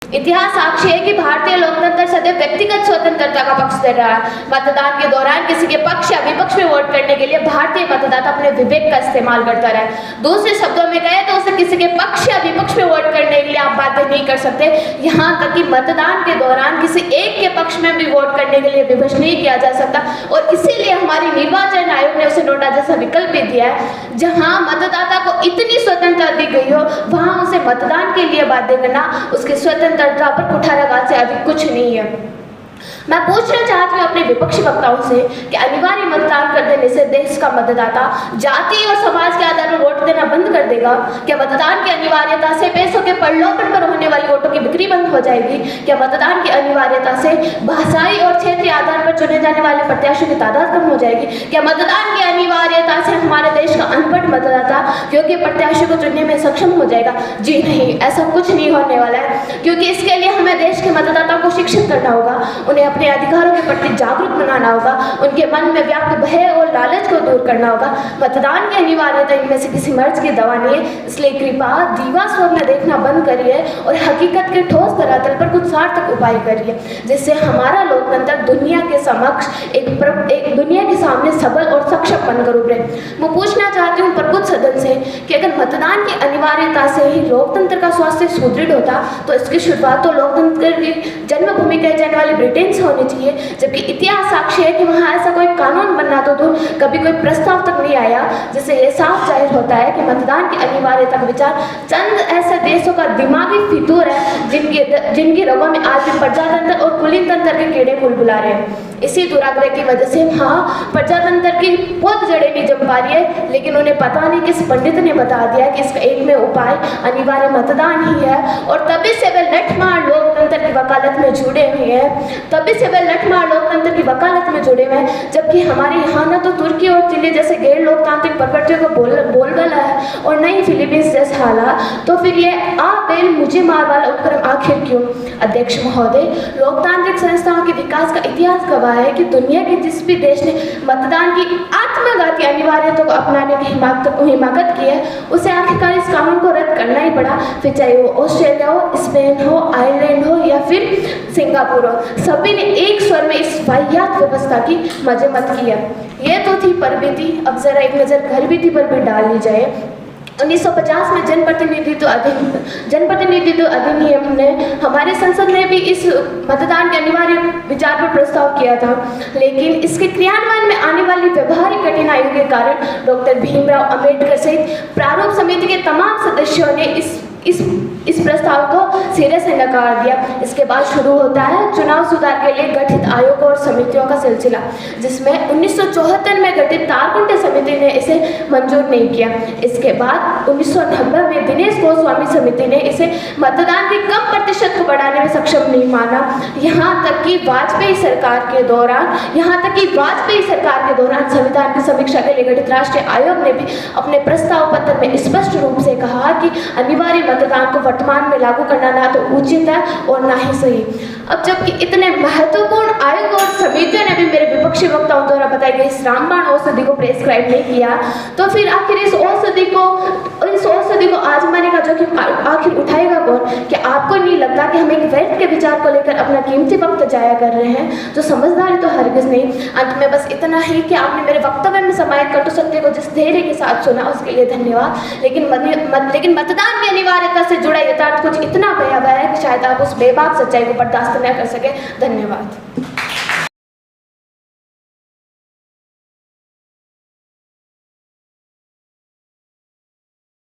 इतिहास साक्षी है कि भारतीय लोकतंत्र सदैव व्यक्तिगत स्वतंत्रता का पक्ष दे रहा है। मतदान के दौरान किसी के पक्ष या विपक्ष में वोट करने के लिए भारतीय मतदाता अपने विवेक का इस्तेमाल करता रहा है। दूसरे शब्दों में कहें तो उसे किसी के पक्ष या विपक्ष में वोट करने के लिए आप बातें नहीं कर सकते। यहाँ तक कि मतदान के दौरान किसी एक के पक्ष में भी वोट करने के लिए विवश नहीं किया जा सकता, और इसीलिए हमारी निर्वाचन आयोग ने उसे नोटा जैसा विकल्प भी दिया है। जहाँ मतदाता को इतनी स्वतंत्रता दी गई हो, वहाँ उसे मतदान के लिए बाध्य करना उसकी स्वतंत्रता पर कुठाराघात से अधिक कुछ नहीं है। मैं पूछना चाहती हूँ अपने विपक्षी वक्ताओं से कि अनिवार्य मतदान कर देने से देश का मतदाता जाति और समाज के आधार पर वोट देना बंद कर देगा? क्या मतदान की अनिवार्यता से पैसों के प्रलोभन पर होने वाली वोटों की बिक्री बंद हो जाएगी? क्या मतदान की अनिवार्यता से भाषाई और क्षेत्रीय आधार पर चुने जाने वाले प्रत्याशियों की तादाद कम हो जाएगी? क्या मतदान की अनिवार्यता से हमारे देश का अनपढ़ मतदाता योग्य प्रत्याशियों को चुनने में सक्षम हो जाएगा? जी नहीं, ऐसा कुछ नहीं होने वाला है, क्योंकि इसके लिए हमें देश के मतदाताओं को शिक्षित करना होगा, उन्हें अपने अधिकारों के प्रति जागरूक बनाना होगा, उनके मन में व्याप्त भय और लालच को दूर करना होगा। मतदान की अनिवार्यता इनमें से किसी मर्ज की दवा नहीं है, इसलिए कृपा दीवा स्वप्न देखना बंद करिए और हकीकत के ठोस धरातल पर कुछ सार्थक उपाय करिए, जिससे हमारा लोकतंत्र दुनिया के समक्ष एक दुनिया के सामने सबल और सक्षम बनकर उभरे। मैं पूछना चाहती हूँ प्रबुद्ध सदन से कि अगर मतदान की अनिवार्यता से ही लोकतंत्र का स्वास्थ्य सुदृढ़ होता तो इसकी शुरुआत तो लोकतंत्र की जन्मभूमि कहे जाने वाली ब्रिटेन से होनी चाहिए, जबकि इतिहास साक्षी है कि वहाँ ऐसा कोई कानून बनना तो दूर कभी कोई प्रस्ताव तक नहीं आया, जिससे ये साफ जाहिर होता है कि मतदान की अनिवार्यता का विचार चंद ऐसे देशों का दिमागी फितूर है जिनकी रगों में आज भी प्रजातंत्र और कुलीन तंत्र के कीड़े कुलबुला रहे हैं। इसी दुराग्रह की वजह से हाँ, प्रजातंत्र की बहुत जड़ें नहीं जम पा रही है, लेकिन उन्हें पता नहीं किस पंडित ने बता दिया कि इसका एक में उपाय अनिवार्य मतदान ही है, और तभी से वे लठमार लोकतंत्र की वकालत में जुड़े हुए हैं। तभी से वे लठमार लोकतंत्र की वकालत में जुड़े हुए हैं, जबकि हमारे यहाँ न तो तुर्की और चिली जैसे गैर लोकतांत्रिक प्रवृत्तियों को बोलबाला है और न ही फिलीपींस जैसे हालात, तो फिर ये आ बेल मुझे मार वाला उपक्रम आखिर क्यों? अध्यक्ष महोदय, लोकतांत्रिक संस्थाओं के विकास का इतिहास गवाह है कि दुनिया के जिस भी देश ने मतदान की आत्मघाती अनिवार्यता को अपनाने की हिमाकत की है, उसे आखिरकार इस कानून को रद्द करना ही पड़ा, फिर चाहे वो ऑस्ट्रेलिया हो, स्पेन हो, आयरलैंड हो या फिर सिंगापुर हो। सभी ने एक स्वर में इस वाहियात व्यवस्था की मजम्मत की है। ये तो थी परबीती, अब जरा एक नज़र घरबीती पर भी डाल ली जाए। 1950 में जनप्रतिनिधित्व अधिनियम ने हमारे संसद ने भी इस मतदान के अनिवार्य विचार पर प्रस्ताव किया था, लेकिन इसके क्रियान्वयन में आने वाली व्यवहारिक कठिनाइयों के कारण डॉक्टर भीमराव अंबेडकर सहित प्रारूप समिति के तमाम सदस्यों ने इस प्रस्ताव को सिरे से नकार दिया। इसके बाद शुरू होता है चुनाव सुधार के लिए गठित आयोग और समितियों का सिलसिला, जिसमें 1974 में गठित तारकुंटे समिति ने इसे मंजूर नहीं किया। इसके बाद 1990 में दिनेश गोस्वामी समिति ने इसे मतदान के कम प्रतिशत को बढ़ाने में सक्षम नहीं माना। यहाँ तक कि वाजपेयी सरकार के दौरान संविधान की समीक्षा के लिए गठित राष्ट्रीय आयोग ने भी अपने प्रस्ताव पत्र में स्पष्ट रूप से कहा कि अनिवार्य मतदान को वर्तमान में लागू करना ना तो उचित है और ना ही सही। अब जबकि इतने महत्वपूर्ण आयोग और समितियों ने भी मेरे विपक्षी वक्ताओं द्वारा बताई गई इस रामबाण औषधि को प्रेस्क्राइब नहीं किया, तो फिर आखिर इस औषधि को आजमाने का जोखिम आखिर उठाएगा कौन? क्या आपको नहीं लगता कि हम एक व्यर्थ के विचार को लेकर अपना कीमती वक्त जाया कर रहे हैं? जो समझदारी तो हरगिज नहीं। अंत में बस इतना ही कि आपने मेरे वक्तव्य में समाहित कटु सत्य को जिस धैर्य के साथ सुना उसके लिए धन्यवाद। लेकिन मतदान की अनिवार्यता से जुड़ा यथार्थ कुछ इतना भयावह है कि शायद आप उस बेबाक सच्चाई को बर्दाश्त न कर सके। धन्यवाद।